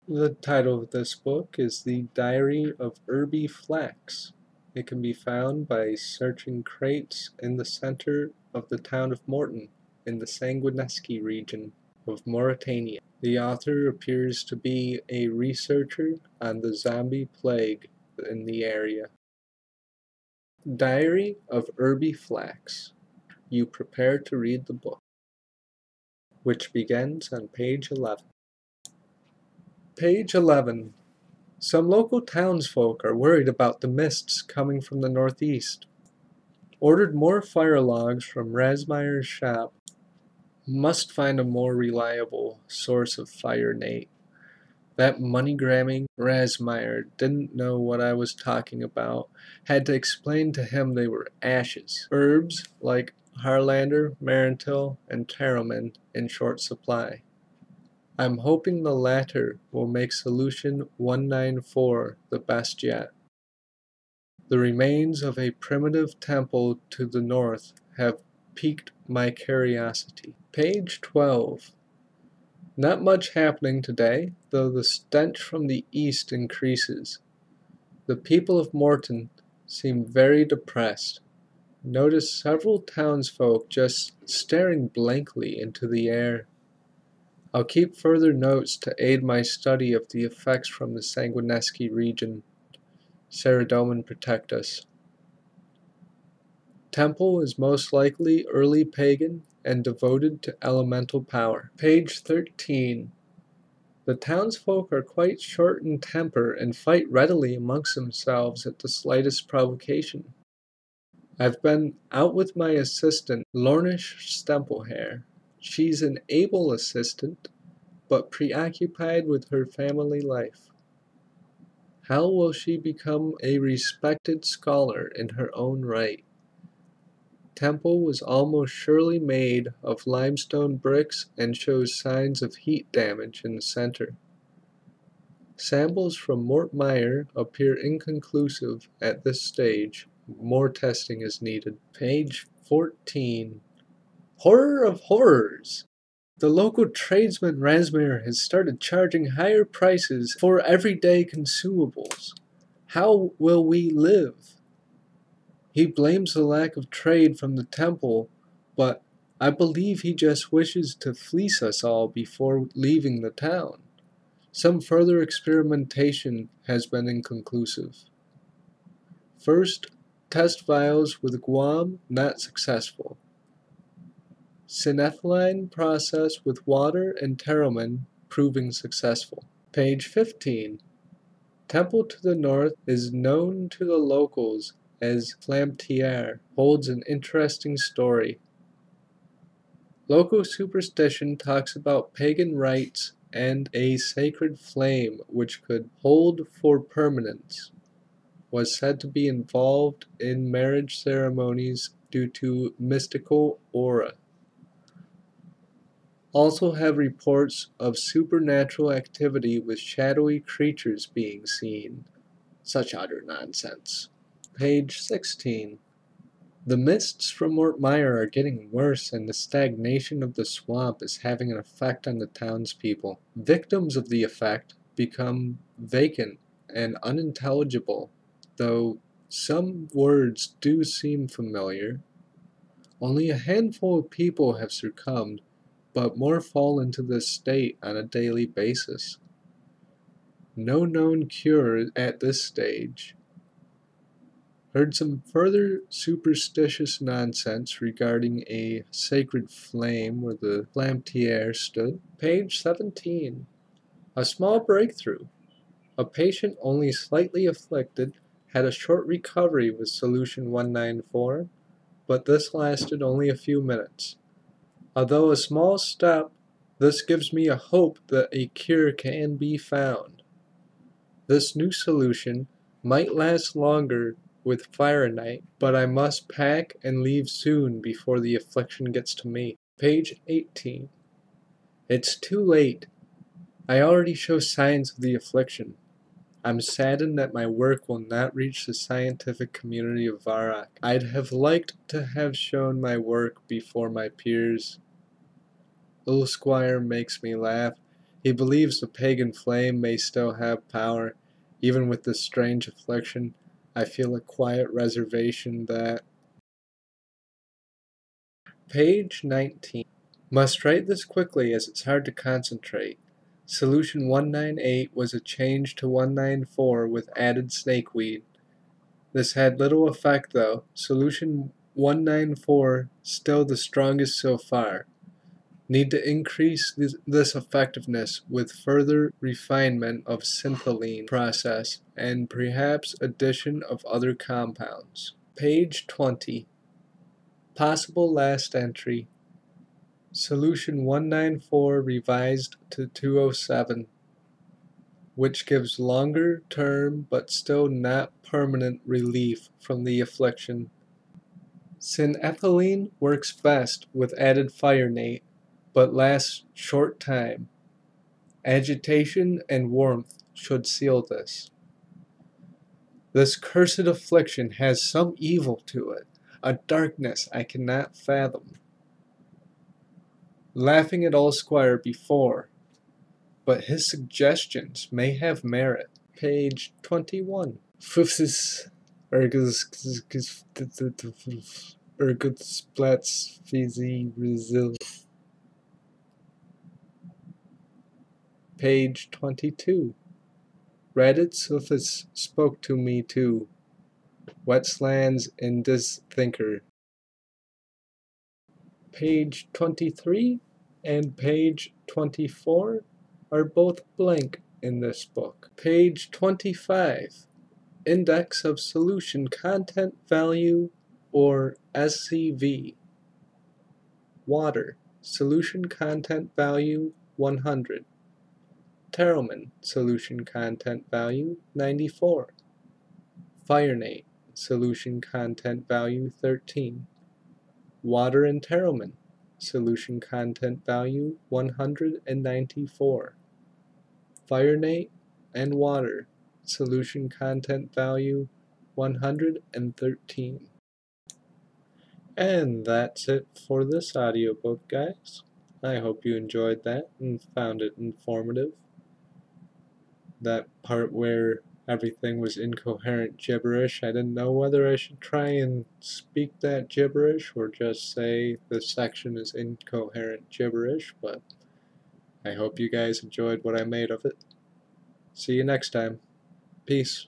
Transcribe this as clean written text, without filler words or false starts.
The title of this book is The Diary of Herbi Flax. It can be found by searching crates in the center of the town of Mort'ton in the Sanguineski region of Mauritania. The author appears to be a researcher on the zombie plague in the area. Diary of Herbi Flax. You prepare to read the book, which begins on page 11. Page 11. Some local townsfolk are worried about the mists coming from the northeast. Ordered more fire logs from Rasmeyer's shop. Must find a more reliable source of fire, Nate. That money-grabbing Rasmeyer didn't know what I was talking about. Had to explain to him they were ashes. Herbs like Harlander, Marantil, and Taroman in short supply. I'm hoping the latter will make solution 194 the best yet. The remains of a primitive temple to the north have piqued my curiosity. Page 12. Not much happening today, though the stench from the east increases. The people of Mort'ton seem very depressed. Notice several townsfolk just staring blankly into the air. I'll keep further notes to aid my study of the effects from the Sanguineski region. Pseudonym protect us. Temple is most likely early pagan and devoted to elemental power. Page 13. The townsfolk are quite short in temper and fight readily amongst themselves at the slightest provocation. I've been out with my assistant, Lornish Stemplehair. She's an able assistant, but preoccupied with her family life. How will she become a respected scholar in her own right? Temple was almost surely made of limestone bricks and shows signs of heat damage in the center. Samples from Mortmeyer appear inconclusive at this stage. More testing is needed. Page 14. Horror of horrors! The local tradesman Rasmeyer has started charging higher prices for everyday consumables. How will we live? He blames the lack of trade from the temple, but I believe he just wishes to fleece us all before leaving the town. Some further experimentation has been inconclusive. First, test vials with guam not successful. Synethylene process with water and Taroman proving successful. Page 15. Temple to the north is known to the locals as Flamtier, holds an interesting story. Local superstition talks about pagan rites and a sacred flame which could hold for permanence. Was said to be involved in marriage ceremonies due to mystical aura. Also have reports of supernatural activity with shadowy creatures being seen. Such utter nonsense. Page 16. The mists from Mortmeyer are getting worse, and the stagnation of the swamp is having an effect on the townspeople. Victims of the effect become vacant and unintelligible, though some words do seem familiar. Only a handful of people have succumbed, but more fall into this state on a daily basis. No known cure at this stage. Heard some further superstitious nonsense regarding a sacred flame where the Flamtier stood. Page 17. A small breakthrough. A patient only slightly afflicted had a short recovery with solution 194, but this lasted only a few minutes. Although a small step, this gives me a hope that a cure can be found. This new solution might last longer with Fahrenheit, but I must pack and leave soon before the affliction gets to me. Page 18. It's too late. I already show signs of the affliction. I'm saddened that my work will not reach the scientific community of Varrock. I'd have liked to have shown my work before my peers. Little Squire makes me laugh. He believes the pagan flame may still have power. Even with this strange affliction, I feel a quiet reservation that... Page 19. Must write this quickly as it's hard to concentrate. Solution 198 was a change to 194 with added snakeweed. This had little effect though. Solution 194 still the strongest so far. Need to increase this effectiveness with further refinement of synthylene process and perhaps addition of other compounds. Page 20. Possible last entry. Solution 194 revised to 207, which gives longer term but still not permanent relief from the affliction. Synethylene works best with added firenate, but lasts short time. Agitation and warmth should seal this. This cursed affliction has some evil to it, a darkness I cannot fathom. Laughing at Old Squire before, but his suggestions may have merit. Page 21. Fufsis Ergutsplatz Fizi Resil. Page 22. Reddit Sufis spoke to me too. Wetslands in this thinker. Page 23 and page 24 are both blank in this book. Page 25. Index of Solution Content Value, or SCV. Water. Solution Content Value 100. Terrelman. Solution Content Value 94. Firenate. Solution Content Value 13. Water and Terrelman. Solution Content Value 194. Firenate and water. Solution Content Value 113. And that's it for this audiobook, guys. I hope you enjoyed that and found it informative. That part where everything was incoherent gibberish, I didn't know whether I should try and speak that gibberish or just say this section is incoherent gibberish, but I hope you guys enjoyed what I made of it. See you next time. Peace.